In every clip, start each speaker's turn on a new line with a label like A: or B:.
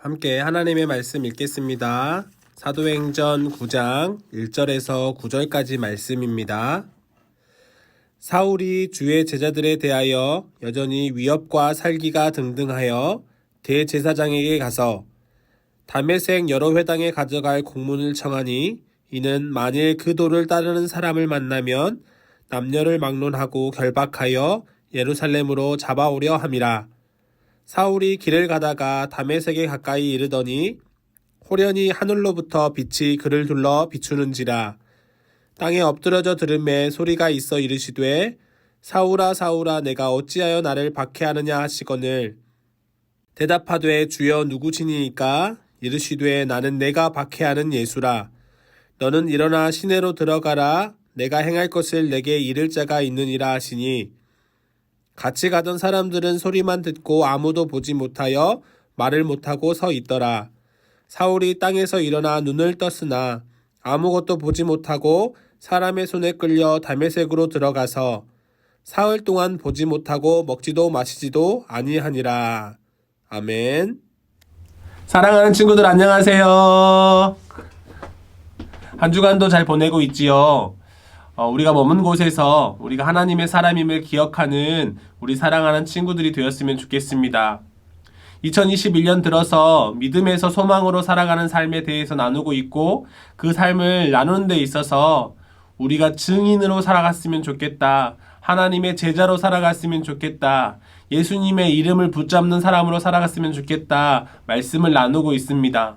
A: 함께 하나님의 말씀 읽겠습니다. 사도행전 9장 1절에서 9절까지 말씀입니다. 사울이 주의 제자들에 대하여 여전히 위협과 살기가 등등하여 대제사장에게 가서 다메섹 여러 회당에 가져갈 공문을 청하니 이는 만일 그 도를 따르는 사람을 만나면 남녀를 막론하고 결박하여 예루살렘으로 잡아오려 함이라. 사울이 길을 가다가 다메섹에 가까이 이르더니 호련히 하늘로부터 빛이 그를 둘러 비추는지라. 땅에 엎드러져 들음에 소리가 있어 이르시되 사울아 사울아 내가 어찌하여 나를 박해하느냐 하시거늘 대답하되 주여 누구시니이까 이르시되 나는 내가 박해하는 예수라. 너는 일어나 시내로 들어가라. 내가 행할 것을 내게 이를 자가 있느니라 하시니 같이 가던 사람들은 소리만 듣고 아무도 보지 못하여 말을 못하고 서 있더라. 사울이 땅에서 일어나 눈을 떴으나 아무것도 보지 못하고 사람의 손에 끌려 다메섹으로 들어가서 사흘 동안 보지 못하고 먹지도 마시지도 아니하니라. 아멘. 사랑하는 친구들 안녕하세요. 한 주간도 잘 보내고 있지요. 우리가 머문 곳에서 우리가 하나님의 사람임을 기억하는 우리 사랑하는 친구들이 되었으면 좋겠습니다. 2021년 들어서 믿음에서 소망으로 살아가는 삶에 대해서 나누고 있고 그 삶을 나누는 데 있어서 우리가 증인으로 살아갔으면 좋겠다. 하나님의 제자로 살아갔으면 좋겠다. 예수님의 이름을 붙잡는 사람으로 살아갔으면 좋겠다. 말씀을 나누고 있습니다.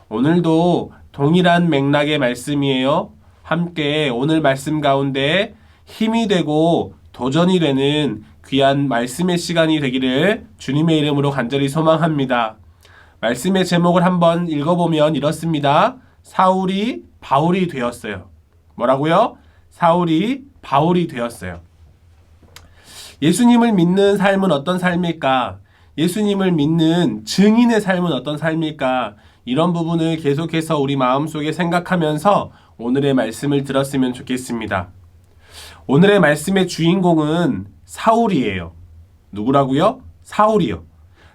A: 오늘도 동일한 맥락의 말씀이에요. 함께 오늘 말씀 가운데 힘이 되고 도전이 되는 귀한 말씀의 시간이 되기를 주님의 이름으로 간절히 소망합니다. 말씀의 제목을 한번 읽어보면 이렇습니다. 사울이 바울이 되었어요. 뭐라고요? 사울이 바울이 되었어요. 예수님을 믿는 삶은 어떤 삶일까? 예수님을 믿는 증인의 삶은 어떤 삶일까? 이런 부분을 계속해서 우리 마음속에 생각하면서 오늘의 말씀을 들었으면 좋겠습니다. 오늘의 말씀의 주인공은 사울이에요. 누구라고요? 사울이요.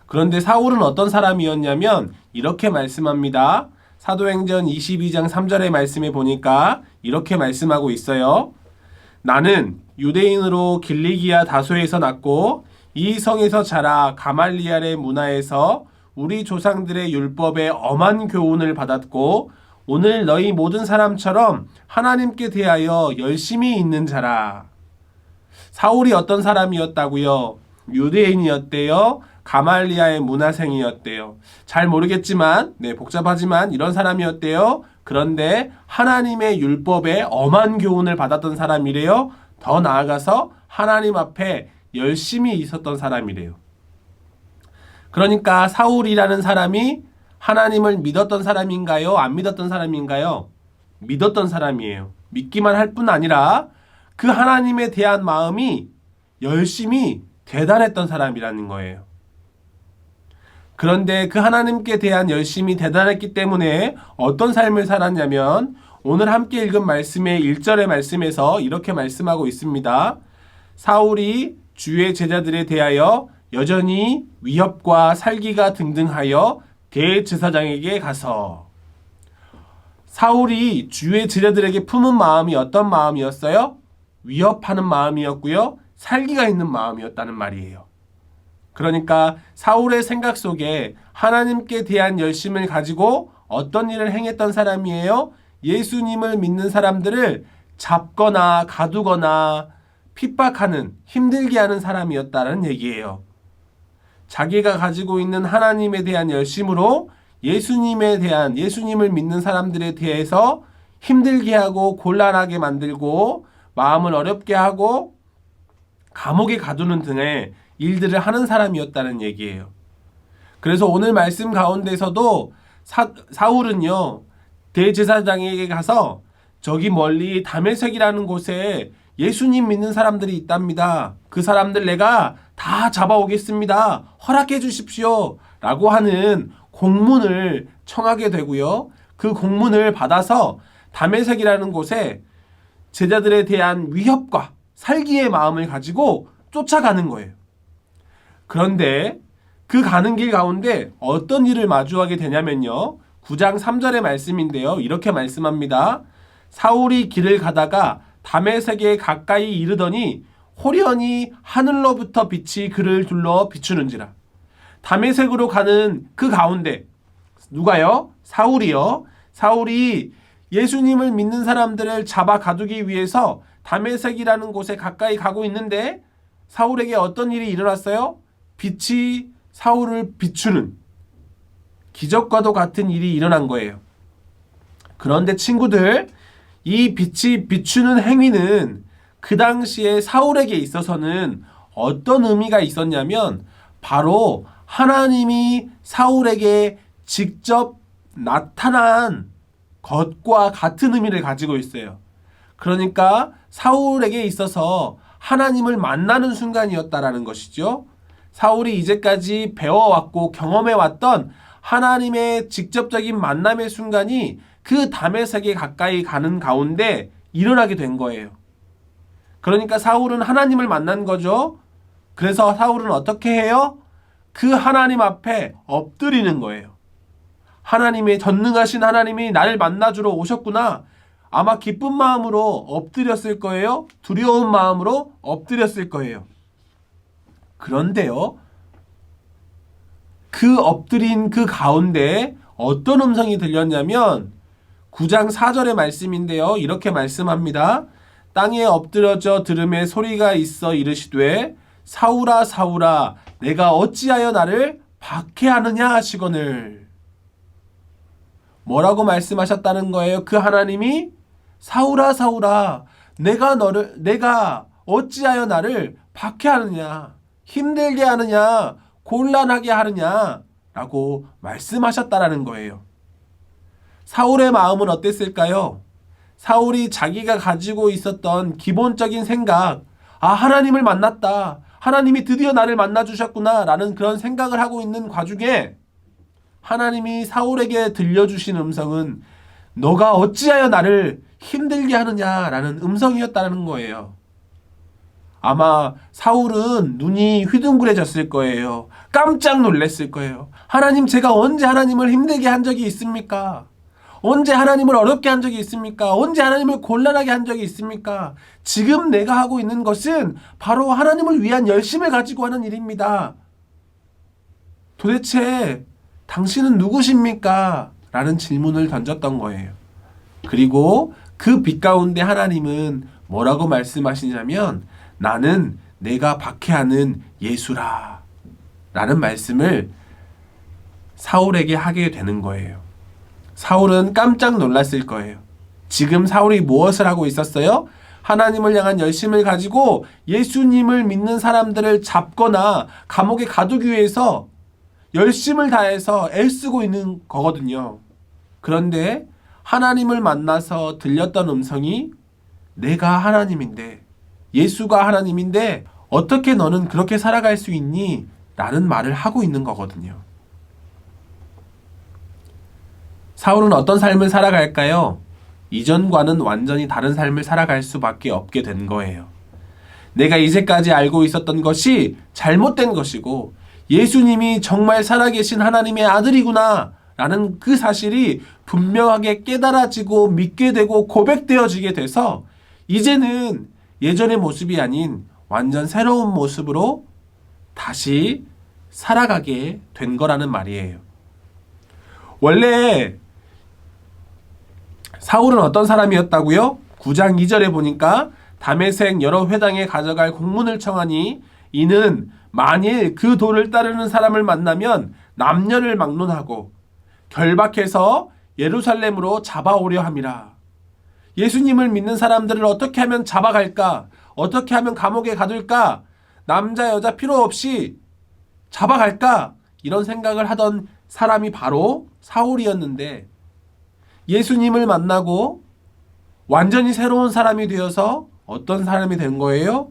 A: 그런데 사울은 어떤 사람이었냐면 이렇게 말씀합니다. 사도행전 22장 3절의 말씀에 보니까 이렇게 말씀하고 있어요. 나는 유대인으로 길리기아 다소에서 났고 이 성에서 자라 가말리알의 문화에서 우리 조상들의 율법에 엄한 교훈을 받았고 오늘 너희 모든 사람처럼 하나님께 대하여 열심히 있는 자라. 사울이 어떤 사람이었다고요? 유대인이었대요. 가말리아의 문화생이었대요. 잘 모르겠지만 복잡하지만 이런 사람이었대요. 그런데 하나님의 율법에 엄한 교훈을 받았던 사람이래요. 더 나아가서 하나님 앞에 열심히 있었던 사람이래요. 그러니까 사울이라는 사람이 하나님을 믿었던 사람인가요? 안 믿었던 사람인가요? 믿었던 사람이에요. 믿기만 할 뿐 아니라 그 하나님에 대한 마음이 열심히 대단했던 사람이라는 거예요. 그런데 그 하나님께 대한 열심이 대단했기 때문에 어떤 삶을 살았냐면 오늘 함께 읽은 말씀의 1절의 말씀에서 이렇게 말씀하고 있습니다. 사울이 주의 제자들에 대하여 여전히 위협과 살기가 등등하여 대제사장에게 가서 사울이 주의 제자들에게 품은 마음이 어떤 마음이었어요? 위협하는 마음이었고요. 살기가 있는 마음이었다는 말이에요. 그러니까 사울의 생각 속에 하나님께 대한 열심을 가지고 어떤 일을 행했던 사람이에요? 예수님을 믿는 사람들을 잡거나 가두거나 핍박하는, 힘들게 하는 사람이었다는 얘기예요. 자기가 가지고 있는 하나님에 대한 열심으로 예수님을 믿는 사람들에 대해서 힘들게 하고 곤란하게 만들고 마음을 어렵게 하고 감옥에 가두는 등의 일들을 하는 사람이었다는 얘기예요. 그래서 오늘 말씀 가운데서도 사울은요 대제사장에게 가서 저기 멀리 다메섹이라는 곳에 예수님 믿는 사람들이 있답니다. 그 사람들 내가 다 잡아오겠습니다. 허락해 주십시오. 라고 하는 공문을 청하게 되고요. 그 공문을 받아서 다메섹이라는 곳에 제자들에 대한 위협과 살기의 마음을 가지고 쫓아가는 거예요. 그런데 그 가는 길 가운데 어떤 일을 마주하게 되냐면요. 9장 3절의 말씀인데요. 이렇게 말씀합니다. 사울이 길을 가다가 다메섹에 가까이 이르더니 호련히 하늘로부터 빛이 그를 둘러 비추는지라. 다메섹으로 가는 그 가운데 누가요? 사울이요. 사울이 예수님을 믿는 사람들을 잡아 가두기 위해서 다메섹이라는 곳에 가까이 가고 있는데 사울에게 어떤 일이 일어났어요? 빛이 사울을 비추는 기적과도 같은 일이 일어난 거예요. 그런데 친구들, 이 빛이 비추는 행위는 그 당시에 사울에게 있어서는 어떤 의미가 있었냐면 바로 하나님이 사울에게 직접 나타난 것과 같은 의미를 가지고 있어요. 그러니까 사울에게 있어서 하나님을 만나는 순간이었다라는 것이죠. 사울이 이제까지 배워왔고 경험해왔던 하나님의 직접적인 만남의 순간이 그 다메섹에 가까이 가는 가운데 일어나게 된 거예요. 그러니까 사울은 하나님을 만난 거죠. 그래서 사울은 어떻게 해요? 그 하나님 앞에 엎드리는 거예요. 하나님의 전능하신 하나님이 나를 만나주러 오셨구나. 아마 기쁜 마음으로 엎드렸을 거예요. 두려운 마음으로 엎드렸을 거예요. 그런데요, 그 엎드린 그 가운데 어떤 음성이 들렸냐면 9장 4절의 말씀인데요. 이렇게 말씀합니다. 땅에 엎드려져 들음에 소리가 있어 이르시되 사울아 사울아 내가 어찌하여 나를 박해하느냐 하시거늘. 뭐라고 말씀하셨다는 거예요? 그 하나님이 사울아 사울아 내가 어찌하여 나를 박해하느냐, 힘들게 하느냐, 곤란하게 하느냐 라고 말씀하셨다라는 거예요. 사울의 마음은 어땠을까요? 사울이 자기가 가지고 있었던 기본적인 생각, 하나님을 만났다, 하나님이 드디어 나를 만나주셨구나 라는 그런 생각을 하고 있는 과중에 하나님이 사울에게 들려주신 음성은 너가 어찌하여 나를 힘들게 하느냐라는 음성이었다는 거예요. 아마 사울은 눈이 휘둥그레졌을 거예요. 깜짝 놀랐을 거예요. 하나님, 제가 언제 하나님을 힘들게 한 적이 있습니까? 언제 하나님을 어렵게 한 적이 있습니까? 언제 하나님을 곤란하게 한 적이 있습니까? 지금 내가 하고 있는 것은 바로 하나님을 위한 열심을 가지고 하는 일입니다. 도대체 당신은 누구십니까? 라는 질문을 던졌던 거예요. 그리고 그 빛 가운데 하나님은 뭐라고 말씀하시냐면 나는 내가 박해하는 예수라 라는 말씀을 사울에게 하게 되는 거예요. 사울은 깜짝 놀랐을 거예요. 지금 사울이 무엇을 하고 있었어요? 하나님을 향한 열심을 가지고 예수님을 믿는 사람들을 잡거나 감옥에 가두기 위해서 열심을 다해서 애쓰고 있는 거거든요. 그런데 하나님을 만나서 들렸던 음성이 내가 하나님인데, 예수가 하나님인데 어떻게 너는 그렇게 살아갈 수 있니? 라는 말을 하고 있는 거거든요. 사울은 어떤 삶을 살아갈까요? 이전과는 완전히 다른 삶을 살아갈 수밖에 없게 된 거예요. 내가 이제까지 알고 있었던 것이 잘못된 것이고 예수님이 정말 살아계신 하나님의 아들이구나 라는 그 사실이 분명하게 깨달아지고 믿게 되고 고백되어지게 돼서 이제는 예전의 모습이 아닌 완전 새로운 모습으로 다시 살아가게 된 거라는 말이에요. 원래 사울은 어떤 사람이었다고요? 9장 2절에 보니까 다메섹 여러 회당에 가져갈 공문을 청하니 이는 만일 그 도를 따르는 사람을 만나면 남녀를 막론하고 결박해서 예루살렘으로 잡아오려 함이라. 예수님을 믿는 사람들을 어떻게 하면 잡아갈까? 어떻게 하면 감옥에 가둘까? 남자 여자 필요 없이 잡아갈까? 이런 생각을 하던 사람이 바로 사울이었는데 예수님을 만나고 완전히 새로운 사람이 되어서 어떤 사람이 된 거예요?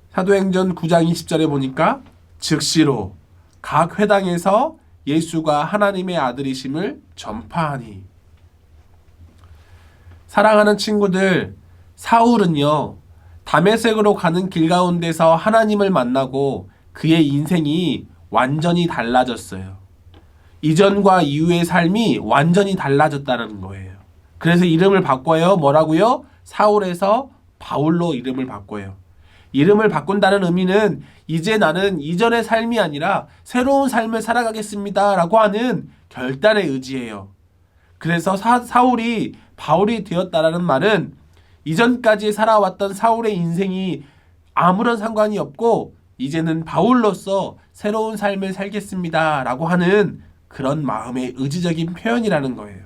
A: 사도행전 9장 20절에 보니까 즉시로 각 회당에서 예수가 하나님의 아들이심을 전파하니. 사랑하는 친구들, 사울은요 다메섹으로 가는 길 가운데서 하나님을 만나고 그의 인생이 완전히 달라졌어요. 이전과 이후의 삶이 완전히 달라졌다는 거예요. 그래서 이름을 바꿔요. 뭐라고요? 사울에서 바울로 이름을 바꿔요. 이름을 바꾼다는 의미는 이제 나는 이전의 삶이 아니라 새로운 삶을 살아가겠습니다 라고 하는 결단의 의지예요. 그래서 사울이 바울이 되었다라는 말은 이전까지 살아왔던 사울의 인생이 아무런 상관이 없고 이제는 바울로서 새로운 삶을 살겠습니다 라고 하는 그런 마음의 의지적인 표현이라는 거예요.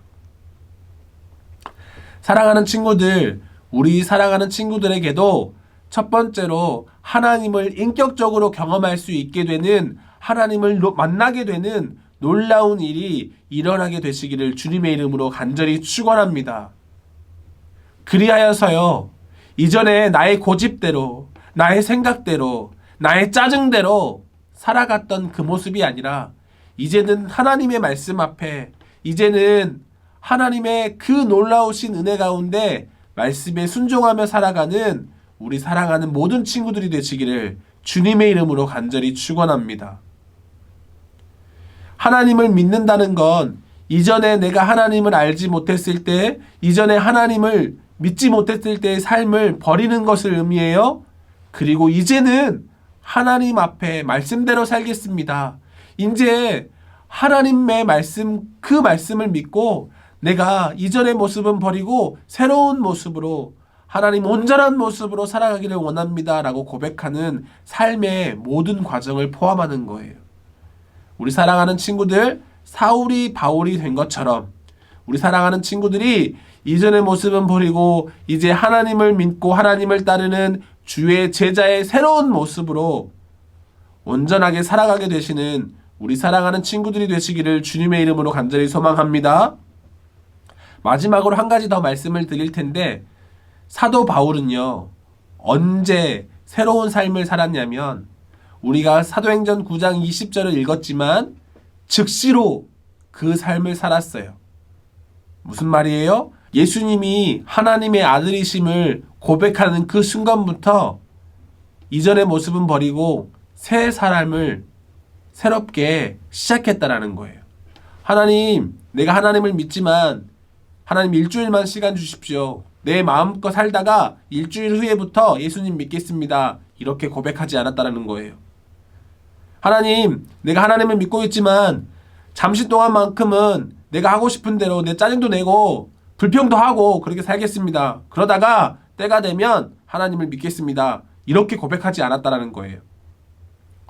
A: 사랑하는 친구들, 우리 사랑하는 친구들에게도 첫 번째로 하나님을 인격적으로 경험할 수 있게 되는, 하나님을 만나게 되는 놀라운 일이 일어나게 되시기를 주님의 이름으로 간절히 축원합니다. 그리하여서요, 이전에 나의 고집대로, 나의 생각대로, 나의 짜증대로 살아갔던 그 모습이 아니라 이제는 하나님의 말씀 앞에, 이제는 하나님의 그 놀라우신 은혜 가운데 말씀에 순종하며 살아가는 우리 사랑하는 모든 친구들이 되시기를 주님의 이름으로 간절히 축원합니다. 하나님을 믿는다는 건 이전에 내가 하나님을 알지 못했을 때, 이전에 하나님을 믿지 못했을 때의 삶을 버리는 것을 의미해요. 그리고 이제는 하나님 앞에 말씀대로 살겠습니다. 이제 하나님의 말씀, 그 말씀을 믿고 내가 이전의 모습은 버리고 새로운 모습으로, 하나님 온전한 모습으로 살아가기를 원합니다 라고 고백하는 삶의 모든 과정을 포함하는 거예요. 우리 사랑하는 친구들, 사울이 바울이 된 것처럼 우리 사랑하는 친구들이 이전의 모습은 버리고 이제 하나님을 믿고 하나님을 따르는 주의 제자의 새로운 모습으로 온전하게 살아가게 되시는 우리 사랑하는 친구들이 되시기를 주님의 이름으로 간절히 소망합니다. 마지막으로 한 가지 더 말씀을 드릴 텐데, 사도 바울은요, 언제 새로운 삶을 살았냐면, 우리가 사도행전 9장 20절을 읽었지만 즉시로 그 삶을 살았어요. 무슨 말이에요? 예수님이 하나님의 아들이심을 고백하는 그 순간부터 이전의 모습은 버리고 새 사람을 새롭게 시작했다라는 거예요. 하나님, 내가 하나님을 믿지만 하나님 일주일만 시간 주십시오. 내 마음껏 살다가 일주일 후에부터 예수님 믿겠습니다. 이렇게 고백하지 않았다라는 거예요. 하나님, 내가 하나님을 믿고 있지만 잠시 동안만큼은 내가 하고 싶은 대로 내 짜증도 내고 불평도 하고 그렇게 살겠습니다. 그러다가 때가 되면 하나님을 믿겠습니다. 이렇게 고백하지 않았다라는 거예요.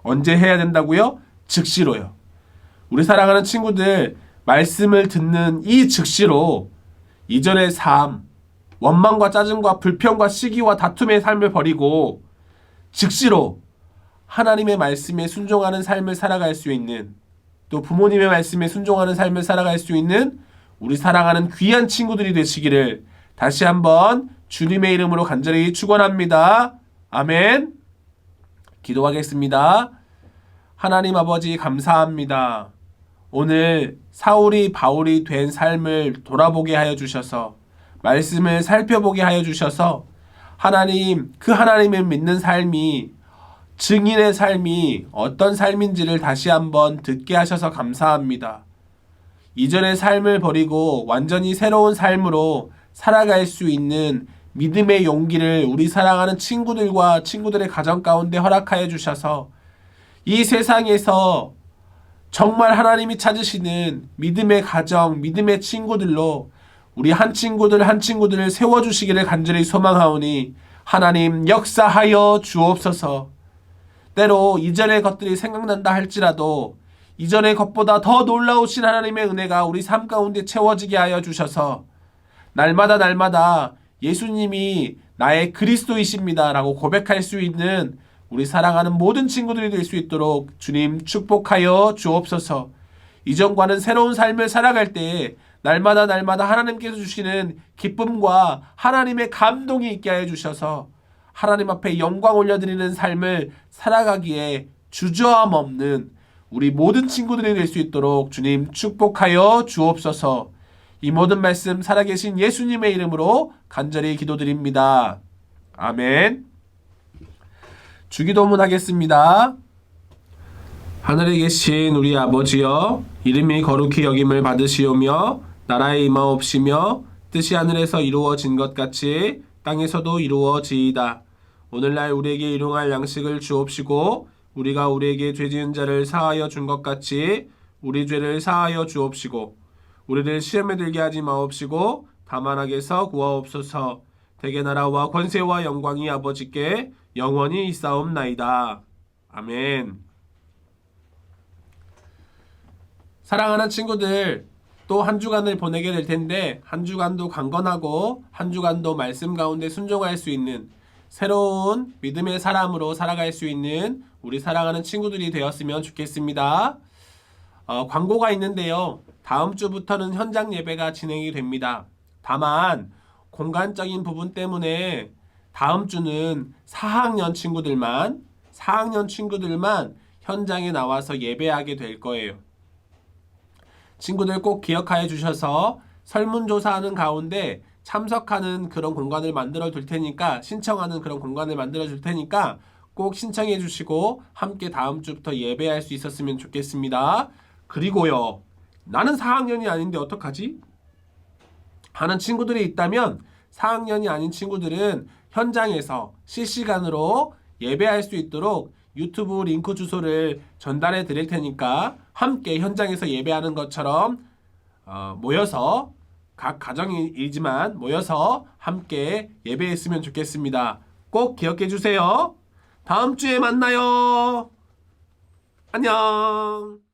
A: 언제 해야 된다고요? 즉시로요. 우리 사랑하는 친구들, 말씀을 듣는 이 즉시로 이전의 삶, 원망과 짜증과 불평과 시기와 다툼의 삶을 버리고 즉시로 하나님의 말씀에 순종하는 삶을 살아갈 수 있는, 또 부모님의 말씀에 순종하는 삶을 살아갈 수 있는 우리 사랑하는 귀한 친구들이 되시기를 다시 한번 주님의 이름으로 간절히 축원합니다. 아멘. 기도하겠습니다. 하나님 아버지 감사합니다. 오늘 사울이 바울이 된 삶을 돌아보게 하여 주셔서, 말씀을 살펴보게 하여 주셔서 하나님, 그 하나님을 믿는 삶이, 증인의 삶이 어떤 삶인지를 다시 한번 듣게 하셔서 감사합니다. 이전의 삶을 버리고 완전히 새로운 삶으로 살아갈 수 있는 믿음의 용기를 우리 사랑하는 친구들과 친구들의 가정 가운데 허락하여 주셔서 이 세상에서 정말 하나님이 찾으시는 믿음의 가정, 믿음의 친구들로 우리 한 친구들을 세워주시기를 간절히 소망하오니 하나님 역사하여 주옵소서. 때로 이전의 것들이 생각난다 할지라도 이전의 것보다 더 놀라우신 하나님의 은혜가 우리 삶 가운데 채워지게 하여 주셔서 날마다 예수님이 나의 그리스도이십니다 라고 고백할 수 있는 우리 사랑하는 모든 친구들이 될 수 있도록 주님 축복하여 주옵소서. 이전과는 새로운 삶을 살아갈 때에 날마다 하나님께서 주시는 기쁨과 하나님의 감동이 있게 하여 주셔서 하나님 앞에 영광 올려드리는 삶을 살아가기에 주저함 없는 우리 모든 친구들이 될 수 있도록 주님 축복하여 주옵소서. 이 모든 말씀 살아계신 예수님의 이름으로 간절히 기도드립니다. 아멘. 주기도문 하겠습니다. 하늘에 계신 우리 아버지여, 이름이 거룩히 여김을 받으시오며 나라의 임하옵시며 뜻이 하늘에서 이루어진 것 같이 땅에서도 이루어지이다. 오늘날 우리에게 일용할 양식을 주옵시고 우리가 우리에게 죄 지은 자를 사하여 준 것 같이 우리 죄를 사하여 주옵시고 우리를 시험에 들게 하지 마옵시고 다만 악에서 구하옵소서. 대개 나라와 권세와 영광이 아버지께 영원히 있사옵나이다. 아멘. 사랑하는 친구들, 또 한 주간을 보내게 될 텐데 한 주간도 강건하고 한 주간도 말씀 가운데 순종할 수 있는 새로운 믿음의 사람으로 살아갈 수 있는 우리 사랑하는 친구들이 되었으면 좋겠습니다. 광고가 있는데요. 다음 주부터는 현장 예배가 진행이 됩니다. 다만 공간적인 부분 때문에 다음 주는 4학년 친구들만 현장에 나와서 예배하게 될 거예요. 친구들 꼭 기억하여 주셔서 설문조사하는 가운데 참석하는 그런 공간을 만들어 둘 테니까, 신청하는 그런 공간을 만들어 줄 테니까 꼭 신청해 주시고 함께 다음 주부터 예배할 수 있었으면 좋겠습니다. 그리고요, 나는 4학년이 아닌데 어떡하지? 하는 친구들이 있다면 4학년이 아닌 친구들은 현장에서 실시간으로 예배할 수 있도록 유튜브 링크 주소를 전달해 드릴 테니까 함께 현장에서 예배하는 것처럼 모여서, 각 가정이지만 모여서 함께 예배했으면 좋겠습니다. 꼭 기억해 주세요. 다음 주에 만나요. 안녕.